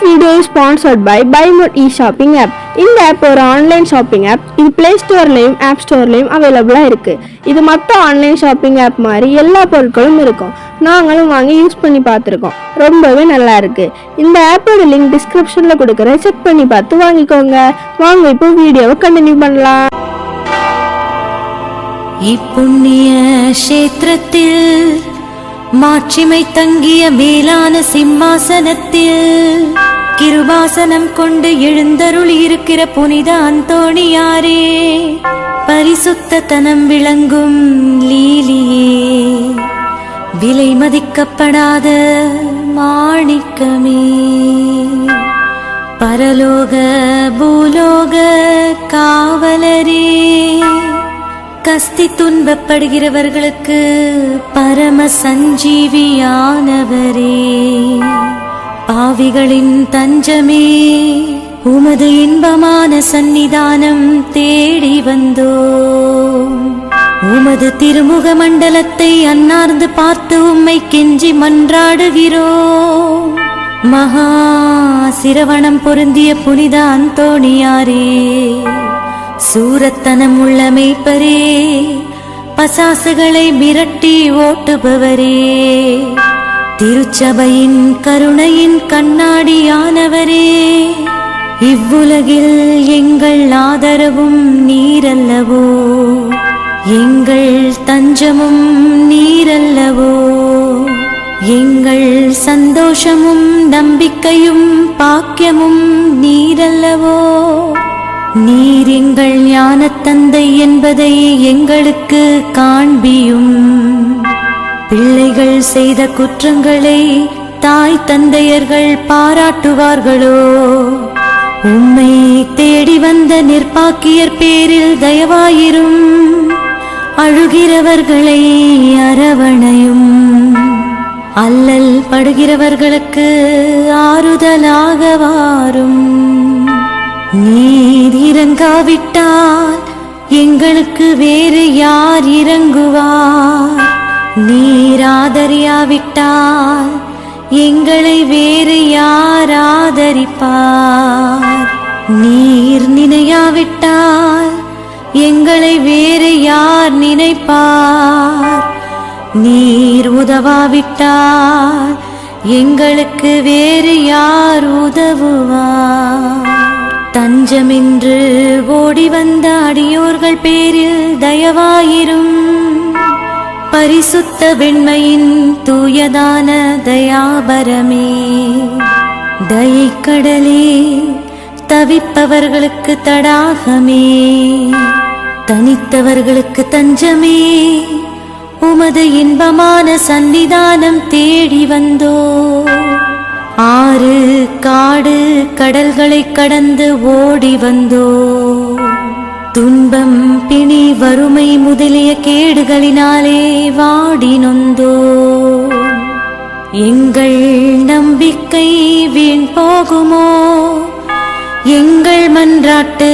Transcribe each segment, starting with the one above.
video is sponsored by BuyMode e-shopping app. இந்த app ஒரு online shopping app. இது Play Storeலயும் App Storeலயும் அவைலபிளா இருக்கு. இது மற்ற ஆன்லைன் ஷாப்பிங் ஆப் மாதிரி எல்லா பொருட்களும் இருக்கும். நாங்களும் வாங்கி யூஸ் பண்ணி பார்த்துருக்கோம். ரொம்பவே நல்லா இருக்கு. இந்த ஆப்போட லிங்க் டிஸ்கிரிப்ஷன்ல கொடுக்குறேன். செக் பண்ணி பார்த்து வாங்கிக்கோங்க. வாங்க இப்போ வீடியோவை கண்டினியூ பண்ணலாம். இப்புண்ணிய கஷேத்திரத்தில் மாட்சிமை தங்கிய மேலான சிம்மாசனத்தில் கிருபாசனம் கொண்டு எழுந்தருளி இருக்கிற புனித அந்தோணியாரே, பரிசுத்த தனம் விளங்கும் லீலியே, விலை மதிக்கப்படாத மாணிக்கமே, பரலோக பூலோக காவலரே, கஸ்தி துன்பப்படுகிறவர்களுக்கு பரம சஞ்சீவியானவரே, பாவிகளின் தஞ்சமே, உமது இன்பமான சந்நிதானம் தேடி வந்தோ. உமது திருமுக மண்டலத்தை அன்னார்ந்து பார்த்து உம்மை கெஞ்சி மன்றாடுகிறோம். மகா சிரவணம் பொருந்திய புனித அந்தோணியாரே, சூரத்தனம் உள்ள மேய்ப்பரே, பசாசுகளை மிரட்டி ஓட்டுபவரே, திருச்சபையின் கருணையின் கண்ணாடியானவரே, இவ்வுலகில் எங்கள் ஆதரவும் நீரல்லவோ, எங்கள் தஞ்சமும் நீரல்லவோ, எங்கள் சந்தோஷமும் நம்பிக்கையும் பாக்கியமும் நீரல்லவோ, நீர் எங்கள் ஞான தந்தை என்பதை எங்களுக்கு காண்பியும். பிள்ளைகள் செய்த குற்றங்களை தாய் தந்தையர்கள் பாராட்டுவார்களோ? உம்மை தேடி வந்த நிர்பாக்கியர் பேரில் தயவாயிரும். அழுகிறவர்களை அரவணையும். அல்லல் படுகிறவர்களுக்கு ஆறுதலாக வாரும். நீர் இறங்காவிட்டால் எங்களுக்கு வேறு யார் இறங்குவார்? நீர் ஆதரியாவிட்டால் எங்களை வேறு யார் ஆதரிப்பார்? நீர் நினையாவிட்டால் எங்களை வேறு யார் நினைப்பார்? நீர் உதவாவிட்டால் எங்களுக்கு வேறு யார் உதவுவார்? தஞ்சமென்று ஓடி வந்த அடியோர்கள் பேரில் தயவாயிரும். பரிசுத்த வெண்மையின் தூயதான தயாபரமே, தயைக்கடலே, தவிப்பவர்களுக்கு தடாகமே, தனித்தவர்களுக்கு தஞ்சமே, உமது இன்பமான சந்நிதானம் தேடி வந்தோ. ஆறு காடு கடல்களை கடந்து ஓடி வந்தோ. துன்பம் பிணி வறுமை முதலிய கேடுகளினாலே வாடி நொந்தோ. எங்கள் நம்பிக்கை வீண் போகுமோ? எங்கள் மன்றாட்டு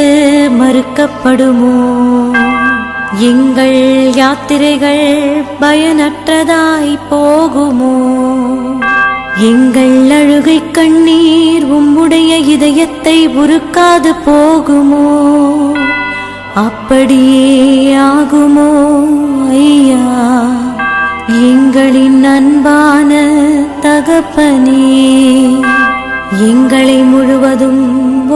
மறுக்கப்படுமோ? எங்கள் யாத்திரைகள் பயனற்றதாய் போகுமோ? எங்கள் அழுகை கண்ணீர் உம்முடைய இதயத்தை உருக்காது போகுமோ? அப்படியே ஆகுமோ ஐயா, எங்களின் அன்பான தகப்பனே? எங்களை முழுவதும்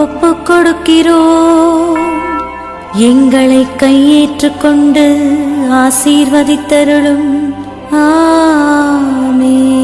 ஒப்புக் கொடுக்கிறோம். எங்களை கையேற்றுக் கொண்டு ஆசீர்வதித்தருளும். ஆமென்.